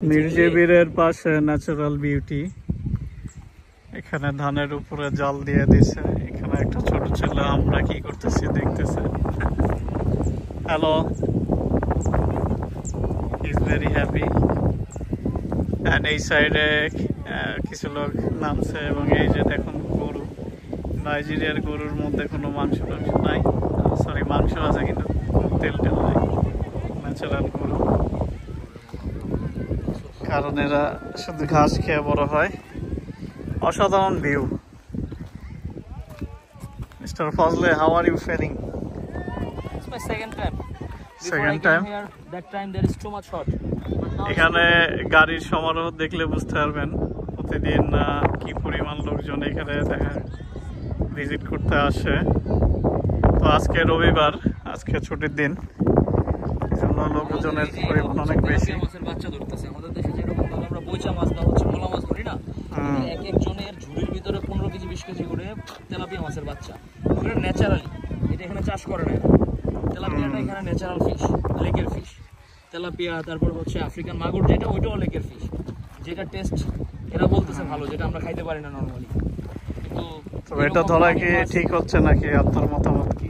মির্জেবিরের পাশে natural beauty. এখানে ধানের উপরে জাল দিয়ে দিছে। এখানে একটা ছোট ছেলে আমরা কি করতেছি দেখতেছে। Hello, he is very happy. And এই সাইডে কিছু লোক নামছে এবং এই যে দেখুন গরু। নাইজেরিয়ার গরুর মধ্যে কোনো মাংস টাংস নাই, সরি মাংস আছে কিন্তু তেল টেল নাই। ন্যাচারাল গরু, কারণ এরা শুধু ঘাস খেয়ে বড় হয়। অসাধারণ view. Mister Fazle, how are you feeling? It's my second time. Second time? Here, that time there is too much hot. But now এখানে গাড়ির সমারোহ দেখলে বুঝতে পারবেন প্রতিদিন কি পরিমাণ লোকজন এখানে দেখা ভিজিট করতে আসে। তো আজকে রবিবার, আজকে ছুটির দিন, এজন্য লোকজনের পরিমাণ অনেক বেশি। মাছের বাচ্চা ধরতেছে আমাদের দেশে যেরকম আমরা বৈচা মাছ বা হচ্ছে ভোলা মাছ ধরি না, এক একজনের ঝুড়ির ভিতরে 15 কেজি 20 কেজি করে তেলাপিয়া মাছের বাচ্চা। ওগুলো ন্যাচারালি, এটা এখানে চাষ করে না। তেলাপিয়াটা এখানে ন্যাচারাল ফিশ, লেকের ফিশ। তেলাপিয়া, তারপর হচ্ছে আফ্রিকান মাগুর, যেটা ওইটাও লেকের ফিশ, যেটা টেস্ট এরা বলতেছে ভালো, যেটা আমরা খাইতে পারি না নরমালি। তো এটা ধরা কি ঠিক হচ্ছে নাকি? আপনার মতামত কি?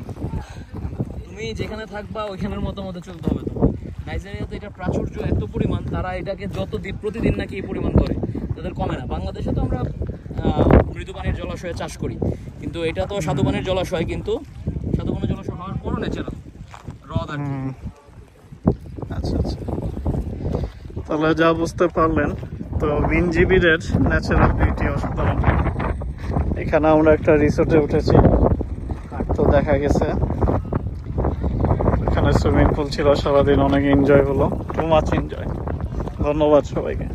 তুমি যেখানে থাকবা ওইখানের মতামতে চলতে হবে তোমার। নাইজেরিয়াতে এটা প্রাচুর্য এত পরিমাণ, তারা এটাকে যত প্রতিদিন নাকি এই পরিমাণ ধরে, তাদের কমে না। বাংলাদেশে তো আমরা মৃদু পানির জলাশয়ে চাষ করি, কিন্তু এটা তো স্বাদু পানির জলাশয়, কিন্তু স্বাদু পানির জলাশয় হওয়ার পরও ন্যাচারাল হ্রদ আর কি। আচ্ছা আচ্ছা, তাহলে যা বুঝতে পারলেন, তো মিনজিবিরের ন্যাচারাল বিউটি অসাধারণ। এখানে আমরা একটা রিসোর্টে উঠেছি, তো দেখা গেছে এখানে সুইমিং পুল ছিল, সারাদিন অনেক এনজয় হলো, টু মাচ এনজয়। ধন্যবাদ সবাইকে।